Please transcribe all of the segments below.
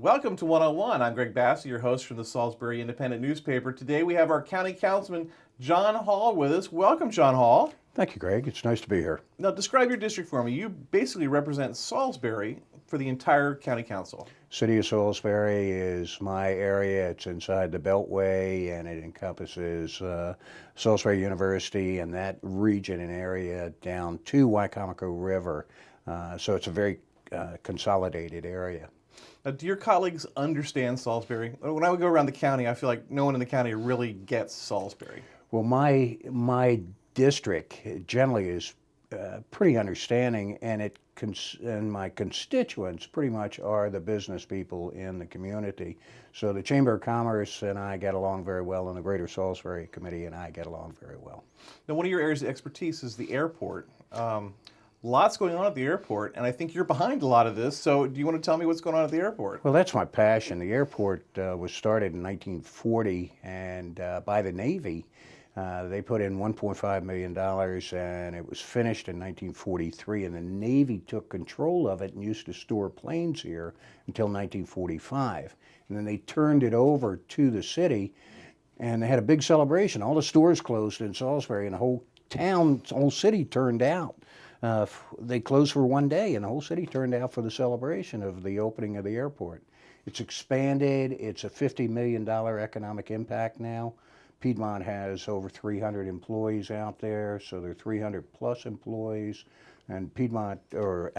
Welcome to 101. I'm Greg Bassey, your host from the Salisbury Independent newspaper. Today we have our County Councilman, John Hall, with us. Welcome, John Hall. Thank you, Greg. It's nice to be here. Now, describe your district for me. You basically represent Salisbury for the entire County Council. City of Salisbury is my area. It's inside the Beltway, and it encompasses Salisbury University and that region and area down to Wicomico River. So it's a very consolidated area. Now, do your colleagues understand Salisbury? When I would go around the county, I feel like no one in the county really gets Salisbury. Well, my district generally is pretty understanding, and and my constituents pretty much are the business people in the community. So the Chamber of Commerce and I get along very well, and the Greater Salisbury Committee and I get along very well. Now, one of your areas of expertise is the airport. Lots going on at the airport, and I think you're behind a lot of this. So do you want to tell me what's going on at the airport? Well, that's my passion. The airport was started in 1940 and by the Navy. They put in $1.5 million, and it was finished in 1943, and the Navy took control of it and used to store planes here until 1945. And then they turned it over to the city, and they had a big celebration. All the stores closed in Salisbury, and the whole town, the whole city turned out. They closed for one day, and the whole city turned out for the celebration of the opening of the airport. It's expanded. It's a $50 million economic impact now. Piedmont has over 300 employees out there, so there are 300 plus employees. And Piedmont, or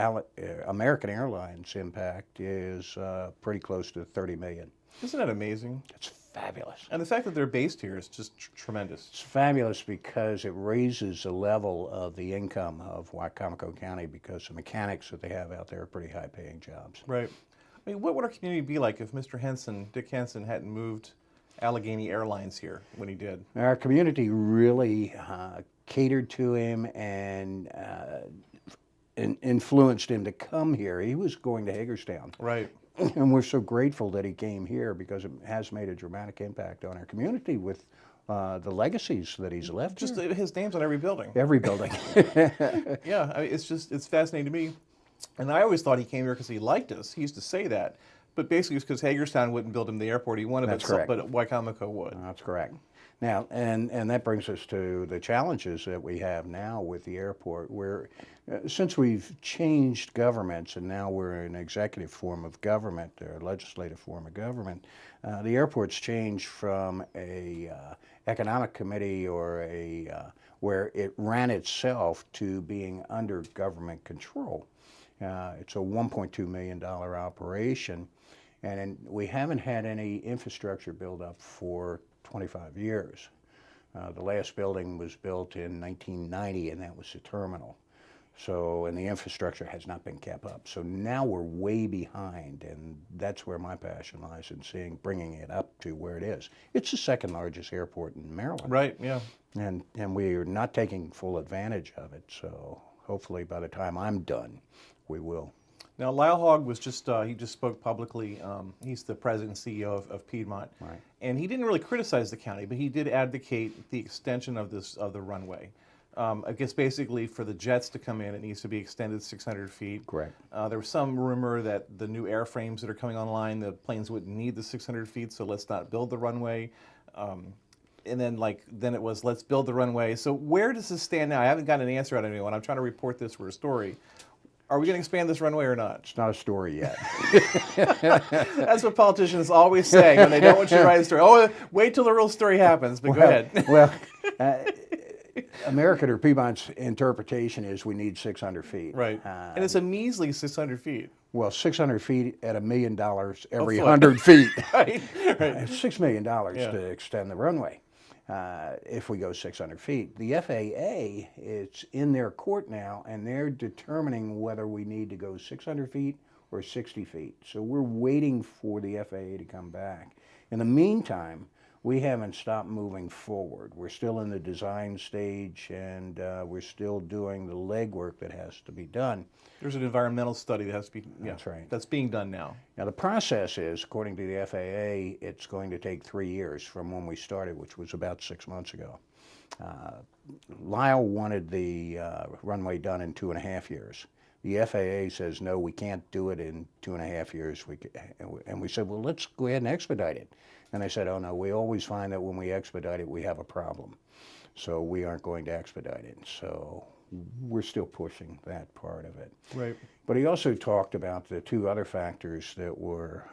American Airlines impact is pretty close to 30 million. Isn't that amazing? It's fabulous. And the fact that they're based here is just tremendous. It's fabulous because it raises the level of the income of Wicomico County, because the mechanics that they have out there are pretty high-paying jobs. Right. I mean, what would our community be like if Mr. Dick Henson, hadn't moved Allegheny Airlines here when he did? Our community really catered to him and influenced him to come here. He was going to Hagerstown. Right. And we're so grateful that he came here, because it has made a dramatic impact on our community with the legacies that he's left Just here. his name's on every building. Every building. Yeah, I mean, it's fascinating to me. And I always thought he came here because he liked us. He used to say that. But basically it's because Hagerstown wouldn't build him the airport he wanted, That's correct. but Wicomico would. That's correct. Now, and that brings us to the challenges that we have now with the airport, where since we've changed governments and now we're an executive form of government, or a legislative form of government, the airport's changed from a economic committee or where it ran itself to being under government control. It's a $1.2 million operation, and we haven't had any infrastructure build up for 25 years. The last building was built in 1990, and that was the terminal. So, and the infrastructure has not been kept up. So now we're way behind, and that's where my passion lies, in bringing it up to where it is. It's the second largest airport in Maryland. Right, yeah. And we are not taking full advantage of it. So hopefully by the time I'm done, we will. Now, Lyle Hogg was he just spoke publicly. He's the president and CEO of Piedmont. Right. And he didn't really criticize the county, but he did advocate the extension of the runway. I guess basically for the jets to come in, it needs to be extended 600 feet. Correct. There was some rumor that the new airframes that are coming online, the planes wouldn't need the 600 feet, so let's not build the runway. And then it was, let's build the runway. So where does this stand now? I haven't gotten an answer out of anyone. I'm trying to report this for a story. Are we going to expand this runway or not? It's not a story yet. That's what politicians always say when they don't want you to write a story. Oh, wait till the real story happens, but go ahead. Well, American or Piedmont's interpretation is we need 600 feet. Right. And it's a measly 600 feet. Well, 600 feet at $1 million every foot. 100 feet. Right. It's $6 million to extend the runway. if we go 600 feet. The FAA, it's in their court now, and they're determining whether we need to go 600 feet or 60 feet. So we're waiting for the FAA to come back. In the meantime, we haven't stopped moving forward. We're still in the design stage, and we're still doing the legwork that has to be done. There's an environmental study that has to be, That's right. that's being done now. Now, the process is, according to the FAA, it's going to take 3 years from when we started, which was about 6 months ago. Lyle wanted the runway done in 2.5 years. The FAA says, no, we can't do it in 2.5 years. And we said, well, let's go ahead and expedite it. And they said, oh, no, we always find that when we expedite it, we have a problem. So we aren't going to expedite it. So we're still pushing that part of it. Right. But he also talked about the 2 other factors that were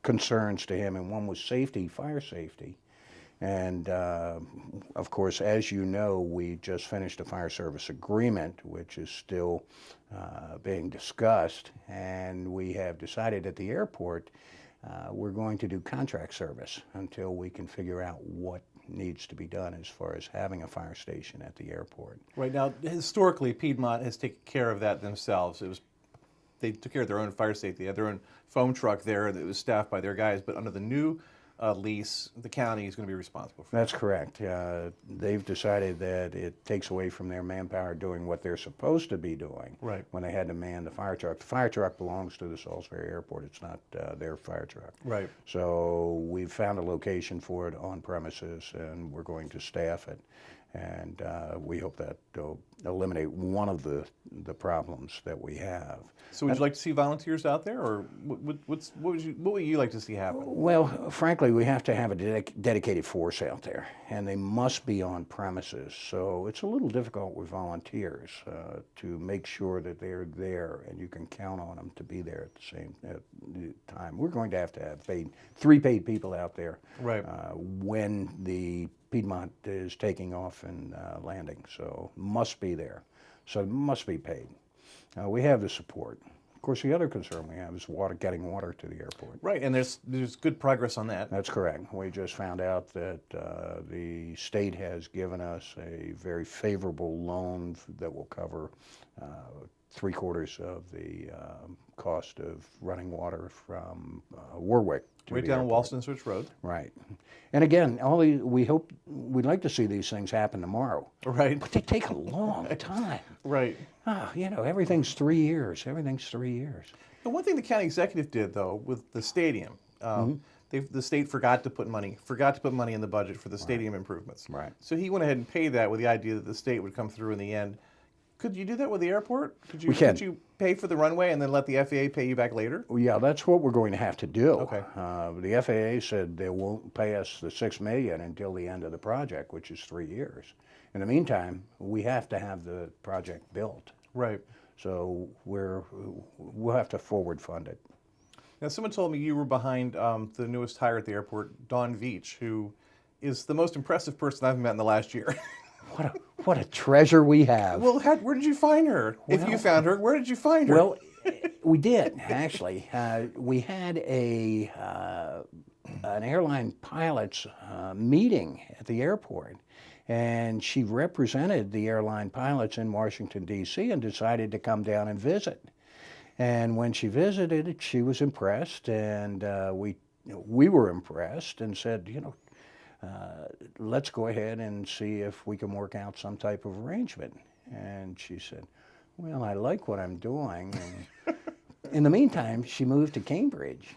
concerns to him, and one was safety, fire safety. And of course, as you know, we just finished a fire service agreement, which is still being discussed, and we have decided at the airport we're going to do contract service until we can figure out what needs to be done as far as having a fire station at the airport. Right now, historically, Piedmont has taken care of that themselves. They took care of their own fire safety. They had their own foam truck there that was staffed by their guys. But under the new lease, the county is going to be responsible for That's correct. They've decided that it takes away from their manpower doing what they're supposed to be doing. Right. When they had to man the fire truck. The fire truck belongs to the Salisbury Airport. It's not their fire truck. Right. So we've found a location for it on premises, and we're going to staff it. And we hope that will eliminate one of the problems that we have. So would you like to see volunteers out there, or what would you like to see happen? Well, frankly, we have to have a dedicated force out there, and they must be on premises. So it's a little difficult with volunteers to make sure that they're there, and you can count on them to be there at the same time. We're going to have 3 paid people out there Right. when the Piedmont is taking off and landing, so must be there. So must be paid. We have the support. Of course, the other concern we have is getting water to the airport. Right, and there's good progress on that. That's correct. We just found out that the state has given us a very favorable loan that will cover 3/4 of the cost of running water from Warwick to Right the down airport. Walston Switch Road. Right. And again, we'd like to see these things happen tomorrow. Right. But they take a long time. Right. Everything's 3 years. Everything's 3 years. The one thing the county executive did, though, with the stadium, the state forgot to put money in the budget for the stadium improvements. Right. So he went ahead and paid that with the idea that the state would come through in the end. Could you do that with the airport? We can. Could you pay for the runway and then let the FAA pay you back later? Well, yeah, that's what we're going to have to do. Okay. The FAA said they won't pay us the $6 million until the end of the project, which is 3 years. In the meantime, we have to have the project built. Right. So we'll have to forward fund it. Now, someone told me you were behind the newest hire at the airport, Dawn Veach, who is the most impressive person I've met in the last year. What a treasure we have. Well, where did you find her? If you found her, where did you find her? Well, we did, actually. We had an airline pilots meeting at the airport, and she represented the airline pilots in Washington, D.C., and decided to come down and visit. And when she visited, she was impressed, and we were impressed and said, let's go ahead and see if we can work out some type of arrangement. And she said, well, I like what I'm doing. And in the meantime, she moved to Cambridge,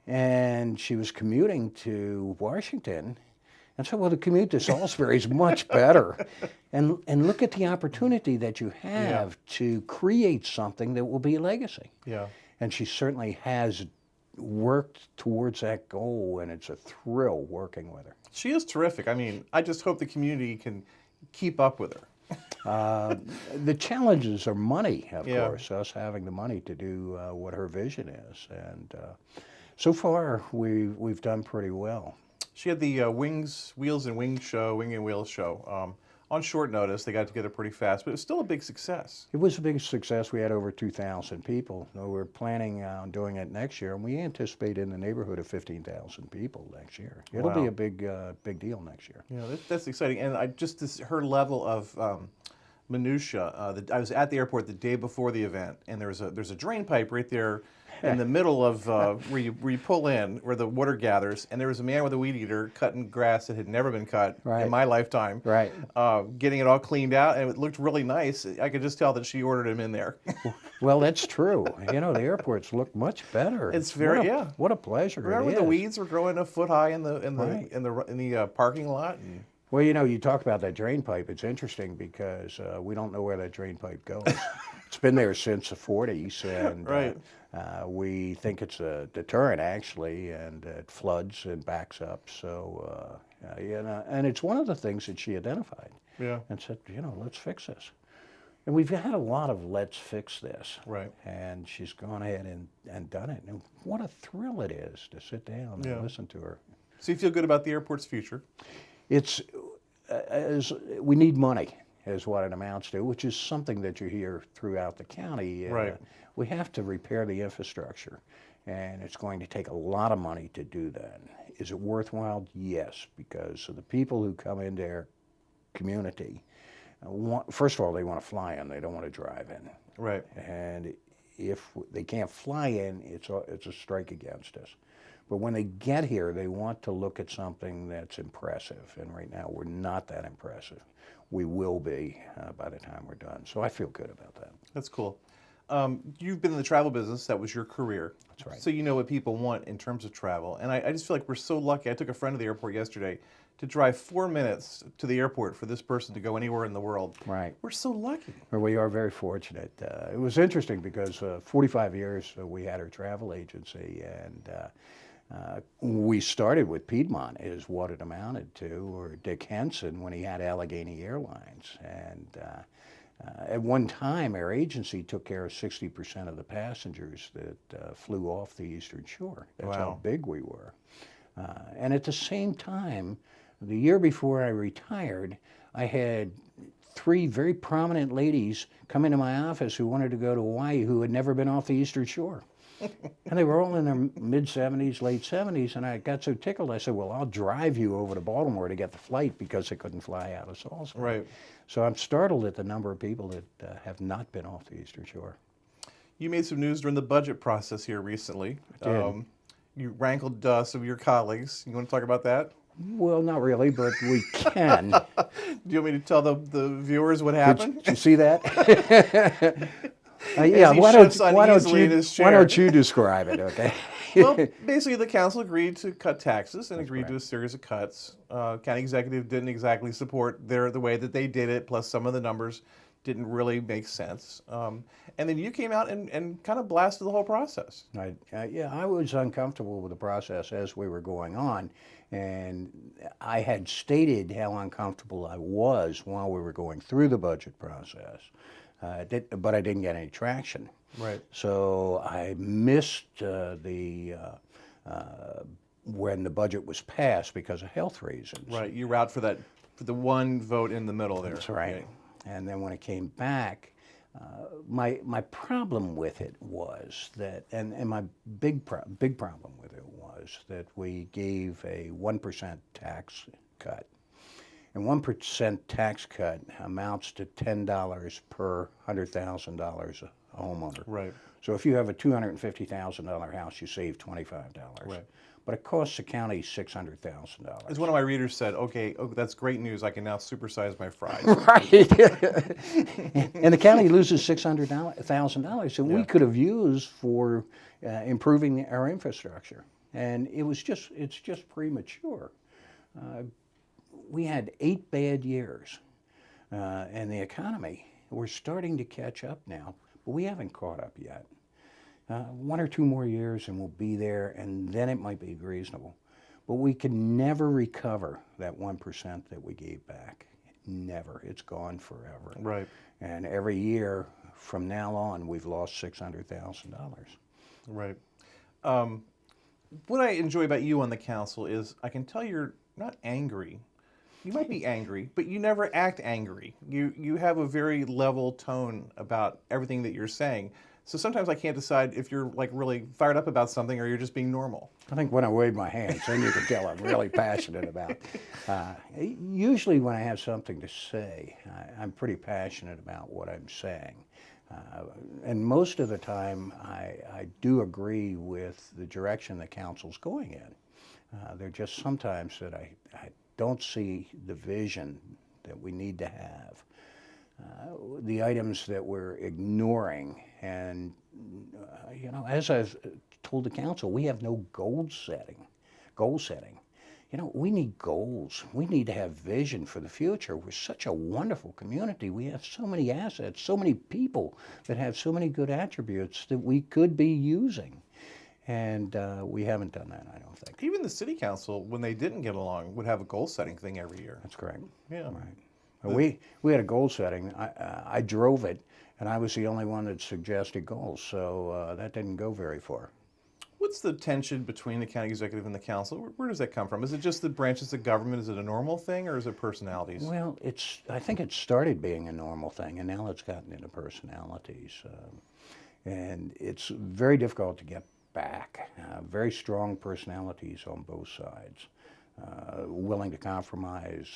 and she was commuting to Washington. And so, well, the commute to Salisbury is much better. And look at the opportunity that you have to create something that will be a legacy. Yeah. And she certainly has worked towards that goal, and it's a thrill working with her. She is terrific. I mean, I just hope the community can keep up with her. The challenges are money, of Yeah. course, us having the money to do what her vision is. And so far, we've done pretty well. She had the Wings, Wheels and Wings show, Wing and Wheels show on short notice. They got together pretty fast, but it was still a big success. It was a big success. We had over 2,000 people. So we're planning on doing it next year, and we anticipate in the neighborhood of 15,000 people next year. It'll be Wow. a big deal next year. Yeah, that's exciting. And her level of minutia. I was at the airport the day before the event, and there's a drain pipe right there in the middle of where you pull in, where the water gathers, and there was a man with a weed eater cutting grass that had never been cut Right. in my lifetime. Right. Getting it all cleaned out, and it looked really nice. I could just tell that she ordered him in there. Well, that's true. You know, the airports look much better. It's very- what a, yeah. What a pleasure Remember it the is. weeds were growing a foot high in the Right. in the parking lot. And Well, you know, you talk about that drain pipe. It's interesting because we don't know where that drain pipe goes. It's been there since the 40s, and Right. we think it's a deterrent, actually, and it floods and backs up. So, you know, and it's one of the things that she identified yeah, and said, you know, let's fix this. And we've had a lot of let's fix this. right. And she's gone ahead and done it. And what a thrill it is to sit down Yeah. and listen to her. So you feel good about the airport's future? It's as we need money, is what it amounts to, which is something that you hear throughout the county. Right. We have to repair the infrastructure, and it's going to take a lot of money to do that. Is it worthwhile? Yes, because of the people who come into our community. First of all, they want to fly in; they don't want to drive in. Right. And if they can't fly in, it's a strike against us. But when they get here, they want to look at something that's impressive. And right now, we're not that impressive. We will be by the time we're done. So I feel good about that. That's cool. You've been in the travel business. That was your career. That's right. So you know what people want in terms of travel. And I just feel like we're so lucky. I took a friend to the airport yesterday to drive 4 minutes to the airport for this person to go anywhere in the world. Right. We're so lucky. Well, we are very fortunate. It was interesting because 45 years we had our travel agency, and we started with Piedmont, is what it amounted to, or Dick Henson when he had Allegheny Airlines. And at one time, our agency took care of 60% of the passengers that flew off the Eastern Shore. That's how Wow. big we were. And at the same time, the year before I retired, I had 3 very prominent ladies come into my office who wanted to go to Hawaii who had never been off the Eastern Shore. And they were all in their mid-70s, late 70s, and I got so tickled, I said, well, I'll drive you over to Baltimore to get the flight because they couldn't fly out of Salisbury. Right. So I'm startled at the number of people that have not been off the Eastern Shore. You made some news during the budget process here recently. I did. You rankled some of your colleagues. You want to talk about that? Well, not really, but we can. Do you want me to tell the viewers what happened? Did you see that? As Yeah, he why shifts don't uneasily in his why chair. don't you describe it, okay? Well, basically, the council agreed to cut taxes and agreed to correct. a series of cuts. County executive didn't exactly support the way that they did it, plus some of the numbers didn't really make sense. And then you came out and kind of blasted the whole process. Yeah, I was uncomfortable with the process as we were going on, and I had stated how uncomfortable I was while we were going through the budget process, but I didn't get any traction. Right. So I missed when the budget was passed because of health reasons. Right. You were out for the one vote in the middle there. That's right. Okay. And then when it came back, my problem with it was that, and my big problem with it was that we gave a 1% tax cut. And 1% tax cut amounts to $10 per $100,000 a homeowner. Right. So if you have a $250,000 house, you save $25. Right. But it costs the county $600,000. As one of my readers said, okay, that's great news. I can now supersize my fries. Right. And the county loses $600,000 that we Yeah. could have used for improving our infrastructure. And it's just premature. We had 8 bad years in the economy. We're starting to catch up now, but we haven't caught up yet. 1 or 2 more years and we'll be there, and then it might be reasonable. But we can never recover that 1% that we gave back. Never. It's gone forever. Right. And every year from now on, we've lost $600,000. Right. What I enjoy about you on the council is I can tell you're not angry, You might be angry, but you never act angry. You have a very level tone about everything that you're saying. So sometimes I can't decide if you're like really fired up about something or you're just being normal. I think when I wave my hands, then you can tell I'm really passionate about. Usually, when I have something to say, I'm pretty passionate about what I'm saying. And most of the time, I do agree with the direction the council's going in. There are just sometimes that I don't see the vision that we need to have. The items that we're ignoring, and as I've told the council, we have no goal setting. We need goals. We need to have vision for the future. We're such a wonderful community. We have so many assets, so many people that have so many good attributes that we could be using. And we haven't done that, I don't think. Even the city council, when they didn't get along, would have a goal setting thing every year. That's correct. Yeah. Right. We had a goal setting. I drove it, and I was the only one that suggested goals, so that didn't go very far. What's the tension between the county executive and the council? Where does that come from? Is it just the branches of government? Is it a normal thing, or is it personalities? Well, I think it started being a normal thing, and now it's gotten into personalities. And it's very difficult to get back. Very strong personalities on both sides. Willing to compromise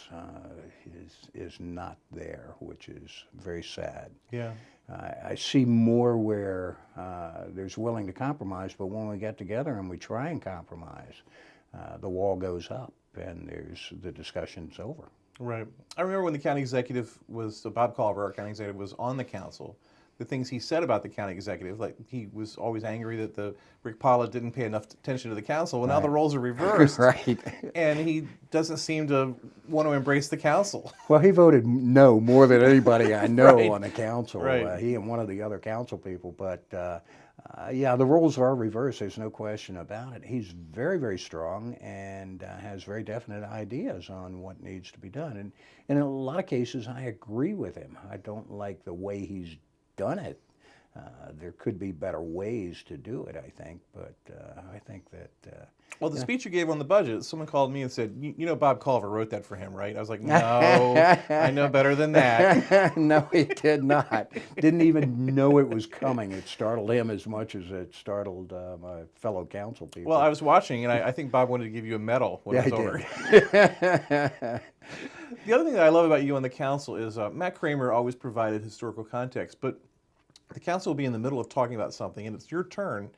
is not there, which is very sad. Yeah. I see more where there's willing to compromise, but when we get together and we try and compromise, the wall goes up and the discussion's over. Right. I remember when the county executive Bob Culver, our county executive, was on the council, the things he said about the county executive, like he was always angry that the Rick Pollitt didn't pay enough attention to the council. Well, now the roles are reversed. Right. And he doesn't seem to want to embrace the council. Well, he voted no more than anybody I know Right. on the council. Right. He and one of the other council people. But yeah, the roles are reversed. There's no question about it. He's very, very strong and has very definite ideas on what needs to be done. And in a lot of cases, I agree with him. I don't like the way he's done it. There could be better ways to do it, I think, but I think that... Well, the speech you gave on the budget, someone called me and said, you know Bob Culver wrote that for him, right? I was like, no, I know better than that. No, he did not. Didn't even know it was coming. It startled him as much as it startled my fellow council people. Well, I was watching, and I think Bob wanted to give you a medal when it was over. The other thing that I love about you on the council is Matt Kramer always provided historical context, but the council will be in the middle of talking about something, and it's your turn,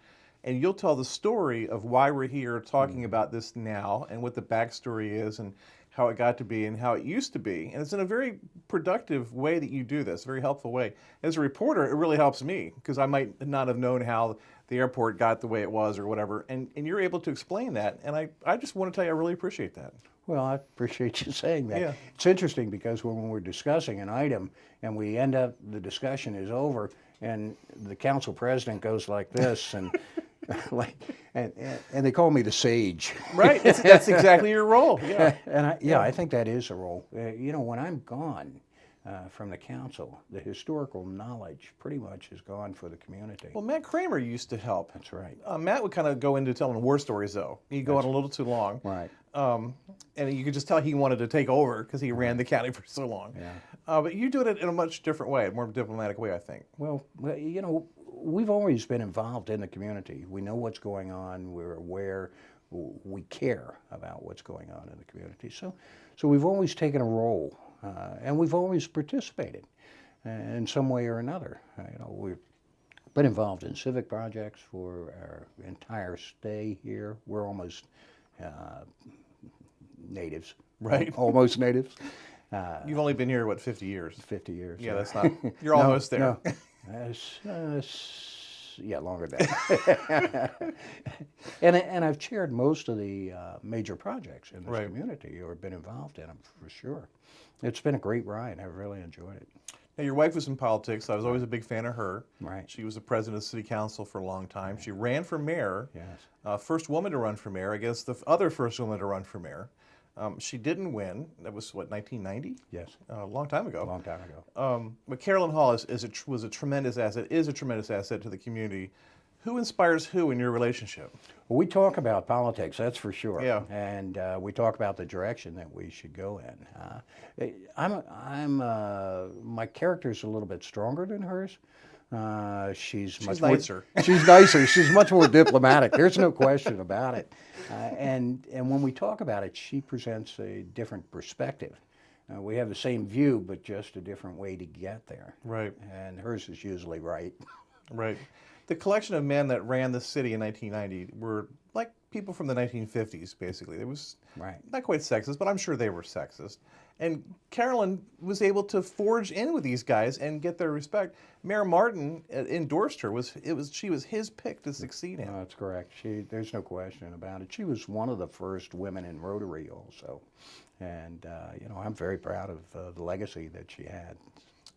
and you'll tell the story of why we're here talking about this now and what the backstory is and how it got to be and how it used to be. And it's in a very productive way that you do this, a very helpful way. As a reporter, it really helps me because I might not have known how the airport got the way it was or whatever. And you're able to explain that. And I just want to tell you, I really appreciate that. Well, I appreciate you saying that. Yeah. It's interesting because when we're discussing an item and we end up, the discussion is over and the council president goes like this and and they call me the sage. Right, that's exactly your role. Yeah. And I think that is a role. When I'm gone from the council, the historical knowledge pretty much is gone for the community. Well, Matt Kramer used to help. That's right. Matt would kind of go into telling war stories, though. He'd go on a little too long. Right. And you could just tell he wanted to take over because he ran the county for so long. Yeah. But you do it in a much different way, a more diplomatic way, I think. Well, we've always been involved in the community. We know what's going on. We're aware. We care about what's going on in the community. So we've always taken a role, and we've always participated in some way or another. We've been involved in civic projects for our entire stay here. We're almost natives. Right. Almost natives. You've only been here, what, 50 years? 50 years. Yeah, that's not, you're almost there. No. Yeah, longer than that. and I've chaired most of the major projects in this community or been involved in them for sure. It's been a great ride. I've really enjoyed it. Now, your wife was in politics. I was always a big fan of her. Right. She was the president of the city council for a long time. She ran for mayor. Yes. First woman to run for mayor. I guess the other first woman to run for mayor. She didn't win. That was, what, 1990? Yes. A long time ago. A long time ago. But Carolyn Hall was a tremendous asset, is a tremendous asset to the community. Who inspires who in your relationship? We talk about politics, that's for sure. Yeah. And we talk about the direction that we should go in. My character's a little bit stronger than hers. She's much nicer. She's nicer. She's much more diplomatic. There's no question about it. And when we talk about it, she presents a different perspective. We have the same view, but just a different way to get there. Right. And hers is usually right. Right. The collection of men that ran the city in 1990 were like people from the 1950s, basically. It was Right. not quite sexist, but I'm sure they were sexist. And Carolyn was able to forge in with these guys and get their respect. Mayor Martin endorsed her. She was his pick to succeed in. That's correct. There's no question about it. She was one of the first women in Rotary also. And, I'm very proud of the legacy that she had.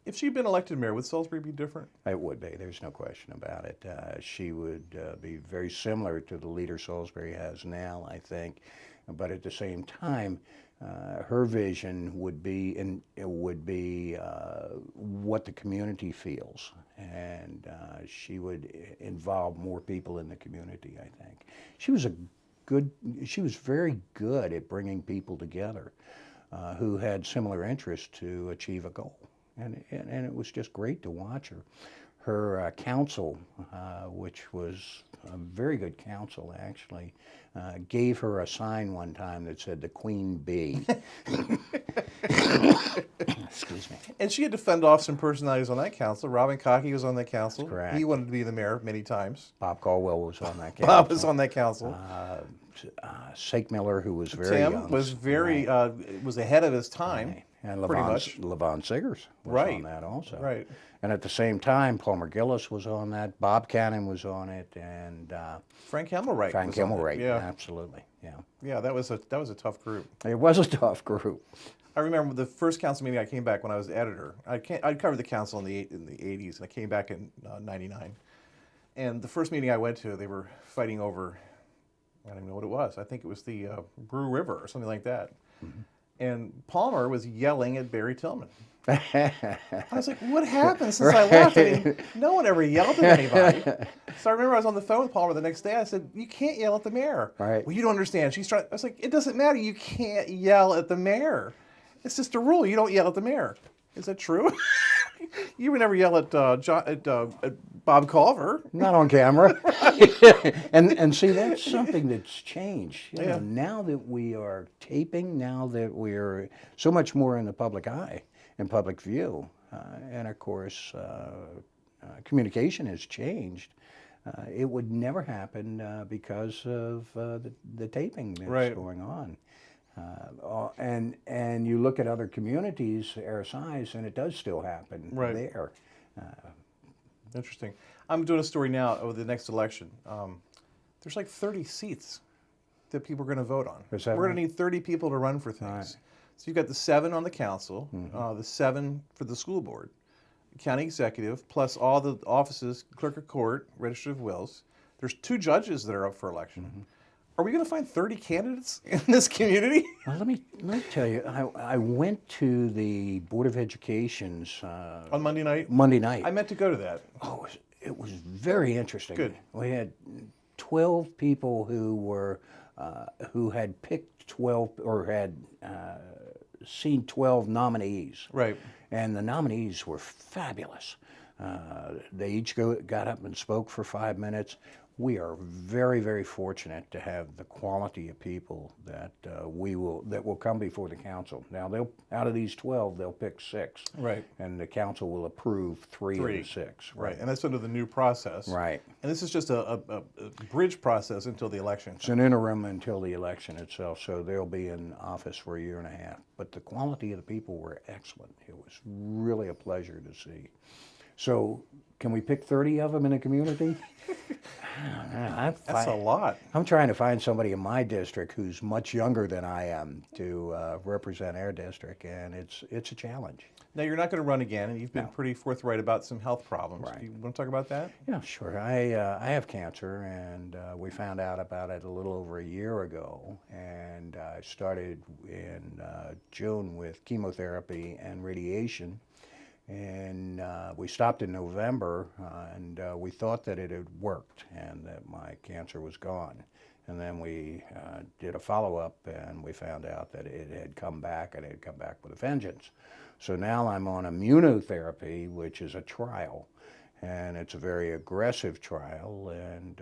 If she'd been elected mayor, would Salisbury be different? It would be. There's no question about it. She would be very similar to the leader Salisbury has now, I think. But at the same time, her vision would be what the community feels, and she would involve more people in the community, I think. She was very good at bringing people together who had similar interests to achieve a goal. And it was just great to watch her. Her council, which was a very good council actually, gave her a sign one time that said the Queen Bee. Excuse me. And she had to fend off some personalities on that council. Robin Cockey was on that council. Correct. He wanted to be the mayor many times. Bob Caldwell was on that council. Bob was on that council. Sake Miller, who was very Tim young. was was ahead of his time. Right. And pretty much. Levon Siggers was Right. on that also. Right. And at the same time, Palmer Gillis was on that. Bob Cannon was on it, and Frank Himmelreich. Frank was on it. Himmelreich. Yeah. Absolutely. Yeah. Yeah, that was a tough group. It was a tough group. I remember the first council meeting I came back when I was editor. I covered the council in the 80s, and I came back in '99. And the first meeting I went to, they were fighting over, I don't even know what it was. I think it was the Brew River or something like that. Mm-hmm. And Palmer was yelling at Barry Tillman. I was like, what happened since I left? I mean, no one ever yelled at anybody. So I remember I was on the phone with Palmer the next day. I said, you can't yell at the mayor. Right. Well, you don't understand. She's trying. I was like, it doesn't matter. You can't yell at the mayor. It's just a rule. You don't yell at the mayor. Is that true? You would never yell at Bob Culver. Not on camera. and see, that's something that's changed. You know, now that we are taping, now that we're so much more in the public eye, in public view, and of course, communication has changed. It would never happen because of the taping that's going on. And you look at other communities our size, and it does still happen there. Interesting. I'm doing a story now over the next election. There's like 30 seats that people are going to vote on. We're going to need 30 people to run for things. Right. So you've got the 7 on the council, the 7 for the school board, county executive, plus all the offices, clerk of court, register of wills. There's 2 judges that are up for election. Are we going to find 30 candidates in this community? Well, let me tell you, I went to the Board of Education's on Monday night. Monday night. I meant to go to that. Oh, it was very interesting. Good. We had 12 people who had picked 12 or had seen 12 nominees. Right. And the nominees were fabulous. They each got up and spoke for 5 minutes. We are very, very fortunate to have the quality of people that will come before the council. Now, out of these 12, they'll pick 6. Right. And the council will approve 3 of the 6. Right. And that's under the new process. Right. And this is just a bridge process until the election. It's an interim until the election itself, so they'll be in office for a year and a half. But the quality of the people were excellent. It was really a pleasure to see. So, can we pick 30 of them in a community? That's a lot. I'm trying to find somebody in my district who's much younger than I am to represent our district, and it's a challenge. Now, you're not going to run again, and you've been pretty forthright about some health problems. Right. Do you want to talk about that? Yeah, sure. I have cancer, and we found out about it a little over a year ago, and I started in June with chemotherapy and radiation. And we stopped in November, and we thought that it had worked and that my cancer was gone. And then we did a follow-up, and we found out that it had come back, and it had come back with a vengeance. So now I'm on immunotherapy, which is a trial, and it's a very aggressive trial, and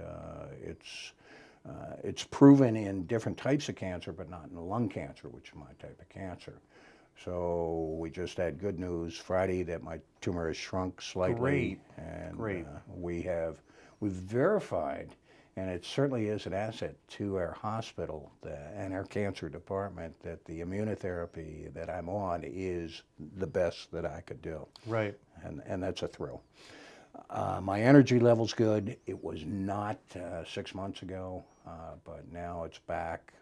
it's proven in different types of cancer, but not in lung cancer, which is my type of cancer. So we just had good news Friday that my tumor has shrunk slightly. Great. And Great. we've verified, and it certainly is an asset to our hospital and our cancer department, that the immunotherapy that I'm on is the best that I could do. Right. And that's a thrill. My energy level's good. It was not 6 months ago, but now it's back.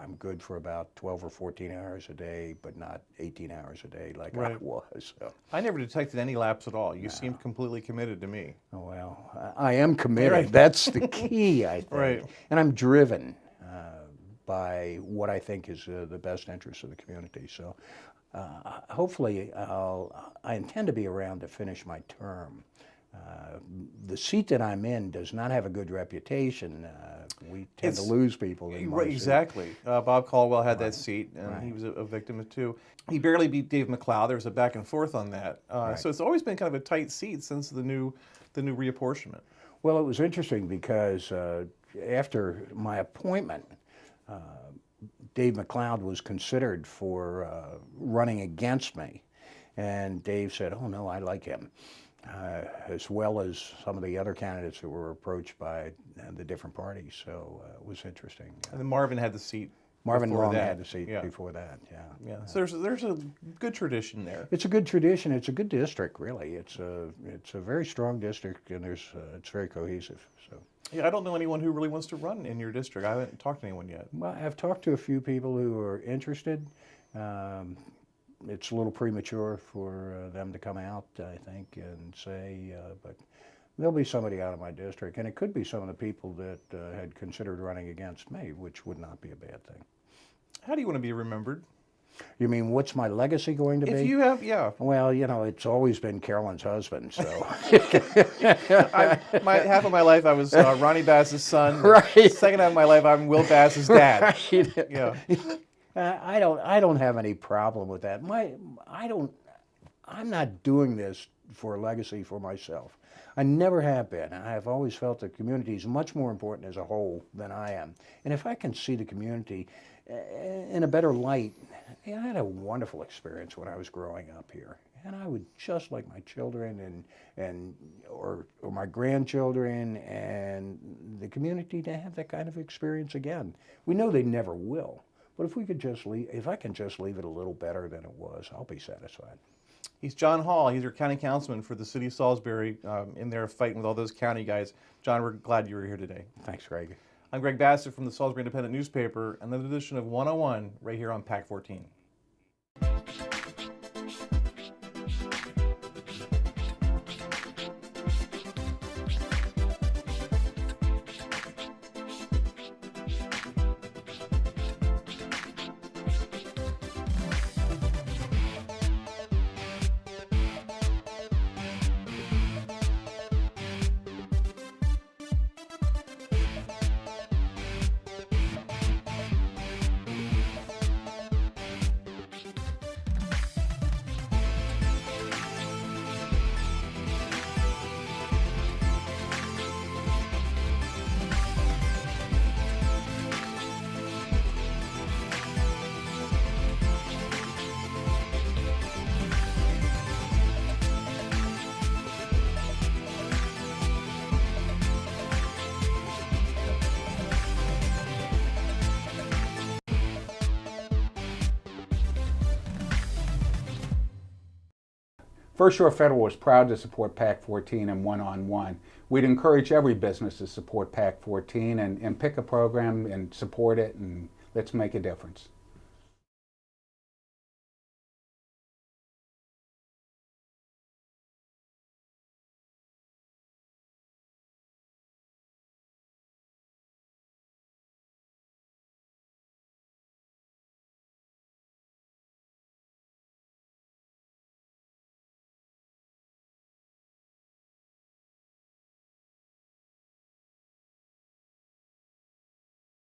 I'm good for about 12 or 14 hours a day, but not 18 hours a day like I Right. was. So. I never detected any lapse at all. You seemed completely committed to me. Oh, well, I am committed. Right. That's the key, I think. Right. And I'm driven by what I think is the best interest of the community. So hopefully I intend to be around to finish my term. The seat that I'm in does not have a good reputation. We tend to lose people in my Right, seat. exactly. Bob Caldwell had that seat, and he was a victim of too. He barely beat Dave McLeod. There was a back and forth on that. So it's always been kind of a tight seat since the new reapportionment. Well, it was interesting because after my appointment, Dave McLeod was considered for running against me. And Dave said, "Oh, no, I like him." As well as some of the other candidates who were approached by the different parties. So it was interesting. And then Marvin had the seat. Marvin before Long that. had the seat Yeah. before that, yeah. Yeah. So there's a good tradition there. It's a good tradition. It's a good district, really. It's a very strong district, and it's very cohesive. So. Yeah, I don't know anyone who really wants to run in your district. I haven't talked to anyone yet. Well, I've talked to a few people who are interested. It's a little premature for them to come out, I think, and say, but there'll be somebody out of my district, and it could be some of the people that had considered running against me, which would not be a bad thing. How do you want to be remembered? You mean, what's my legacy going to be? If you have, yeah. Well, it's always been Carolyn's husband, so. Half of my life I was Ronnie Bass's son. Right. Second half of my life I'm Will Bass's dad. Right. Yeah. I don't have any problem with that. I'm not doing this for a legacy for myself. I never have been. I've always felt the community is much more important as a whole than I am. And if I can see the community in a better light, I had a wonderful experience when I was growing up here. And I would just like my children or my grandchildren and the community to have that kind of experience again. We know they never will. But if I can just leave it a little better than it was, I'll be satisfied. He's John Hall. He's your county councilman for the city of Salisbury, in there fighting with all those county guys. John, we're glad you were here today. Thanks, Greg. I'm Greg Bassett from the Salisbury Independent newspaper, another edition of 101 right here on PAC 14. First Shore Federal is proud to support PAC 14 and One-on-One. We'd encourage every business to support PAC 14 and pick a program and support it, and let's make a difference.